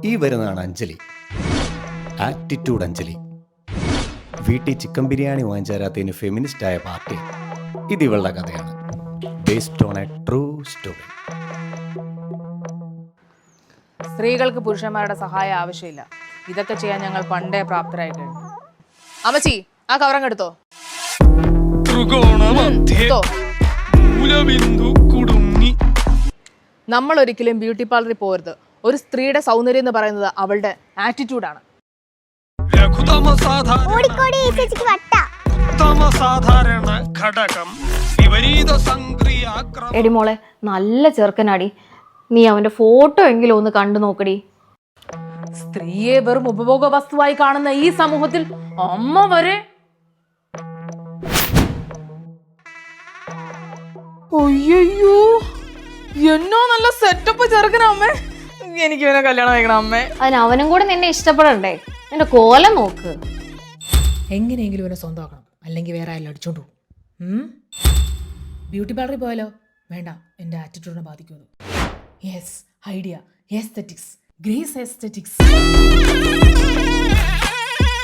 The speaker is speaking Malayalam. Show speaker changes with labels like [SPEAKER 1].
[SPEAKER 1] ഈ വരുന്നതാണ് അഞ്ജലി, ആറ്റിറ്റ്യൂഡ് അഞ്ജലി. വീട്ടിൽ ചിക്കൻ ബിരിയാണി വാങ്ങിച്ചേരാത്തതിന് ഫെമിനിസ്റ്റ് ആയ പാർട്ടി. ഇത് ഇവളുടെ കഥയാണ്, based on A true story.
[SPEAKER 2] സ്ത്രീകൾക്ക് പുരുഷന്മാരുടെ സഹായം ആവശ്യമില്ല. ഇതൊക്കെ ചെയ്യാൻ ഞങ്ങൾ പണ്ടേ പ്രാപ്തരായി കഴിഞ്ഞു. അമ്മച്ചി, ആ കവറങ്ങ് എടുത്തോ. നമ്മൾ ഒരിക്കലും ബ്യൂട്ടി പാർലറിൽ പോകരുത്. ഒരു സ്ത്രീയുടെ സൗന്ദര്യം എന്ന് പറയുന്നത് അവളുടെ ആറ്റിറ്റ്യൂഡാണ്.
[SPEAKER 3] എടി മോളെ, നല്ല ചെറുക്കനാടി, നീ അവന്റെ ഫോട്ടോ എങ്കിലും ഒന്ന് കണ്ടു നോക്കടി.
[SPEAKER 2] സ്ത്രീയെ വെറും ഉപഭോഗ വസ്തുവായി കാണുന്ന ഈ സമൂഹത്തിൽ അമ്മ വരെ. അയ്യോ, എന്നോ നല്ല സെറ്റപ്പ് ചെറുക്കനാ അമ്മേ. എനിക്ക് ഇവനെ കല്യാണം കഴിക്കണം അമ്മേ.
[SPEAKER 3] അതിന് അവനും കൂടെ നിന്നെ ഇഷ്ടപ്പെടണ്ടേ? എന്റെ കോലം നോക്ക്.
[SPEAKER 2] എങ്ങനെയെങ്കിലും ഇവനെ സ്വന്തമാക്കണം, അല്ലെങ്കിൽ വേറെ ആരെല്ലാം അടിച്ചോണ്ടു. ബ്യൂട്ടി പാർലറിൽ പോയാലോ? വേണ്ട, എൻ്റെ ആറ്റിറ്റ്യൂഡിനെ ബാധിക്കുന്നു. Yes, idea, aesthetics, grace aesthetics.